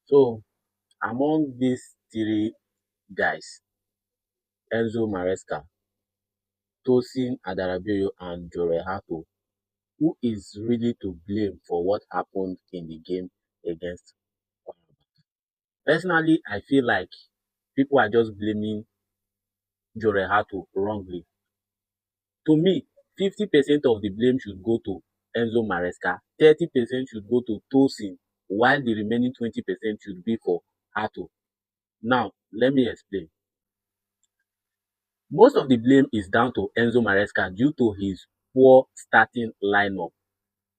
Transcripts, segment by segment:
So among these three guys, Enzo Maresca, Tosin Adarabioyo and Jore Hato, who is really to blame for what happened in the game against Qarabag? Personally, I feel like people are just blaming Jore Hato wrongly. To me, 50% of the blame should go to Enzo Maresca, 30% should go to Tosin, while the remaining 20% should be for Hato. Now, let me explain. Most of the blame is down to Enzo Maresca due to his poor starting lineup,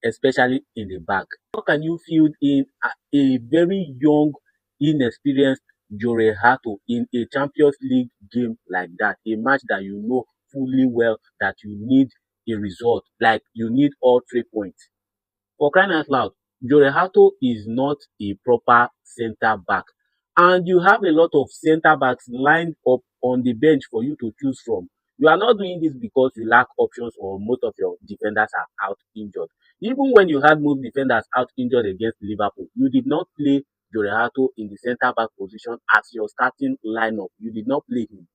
especially in the back. How can you field in a very young, inexperienced Jore Hato in a Champions League game like that? A match that you know fully well that you need a result, like you need all 3 points. For crying out loud, Jore Hato is not a proper centre back. And you have a lot of centre backs lined up on the bench for you to choose from. You are not doing this because you lack options or most of your defenders are out injured. Even when you had most defenders out injured against Liverpool, you did not play Jore Hato in the centre back position as your starting lineup. You did not play him.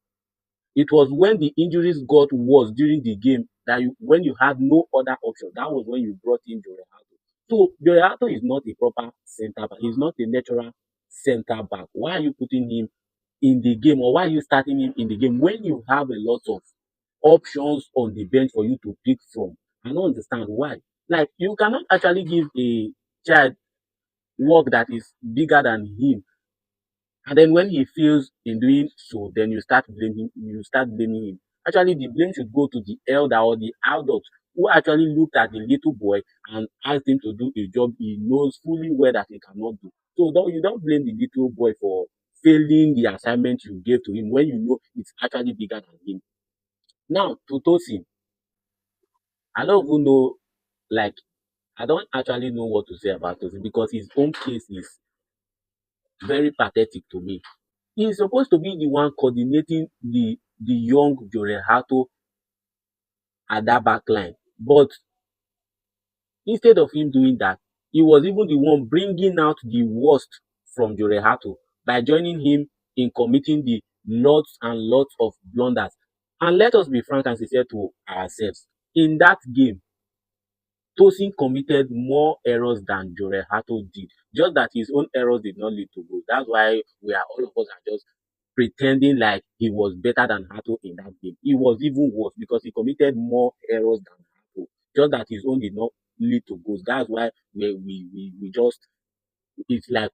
It was when the injuries got worse during the game that when you had no other option, that was when you brought in Jore Hato. So Jore Hato is not a proper centre back. He's not a natural centre back. Why are you putting him in the game, or why are you starting him in the game when you have a lot of options on the bench for you to pick from? I don't understand why. Like, you cannot actually give a child work that is bigger than him, and then when he fails in doing so, then you start blaming him. Actually, the blame should go to the elder or the adult who actually looked at the little boy and asked him to do a job he knows fully well that he cannot do. So you don't blame the little boy for failing the assignment you gave to him when you know it's actually bigger than him. Now to Tosin, I don't even know, like, I don't actually know what to say about Tosin because his own case is very pathetic to me. He is supposed to be the one coordinating the young Jore Hato at that back line. But instead of him doing that, he was even the one bringing out the worst from Jore Hato by joining him in committing the lots and lots of blunders. And let us be frank and sincere to ourselves. In that game, Tosin committed more errors than Jore Hato did. Just that his own errors did not lead to goal. That's why all of us are just pretending like he was better than Hato in that game. He was even worse because he committed more errors than Hato. Just that his own did not lead to goals. That's why we just, it's like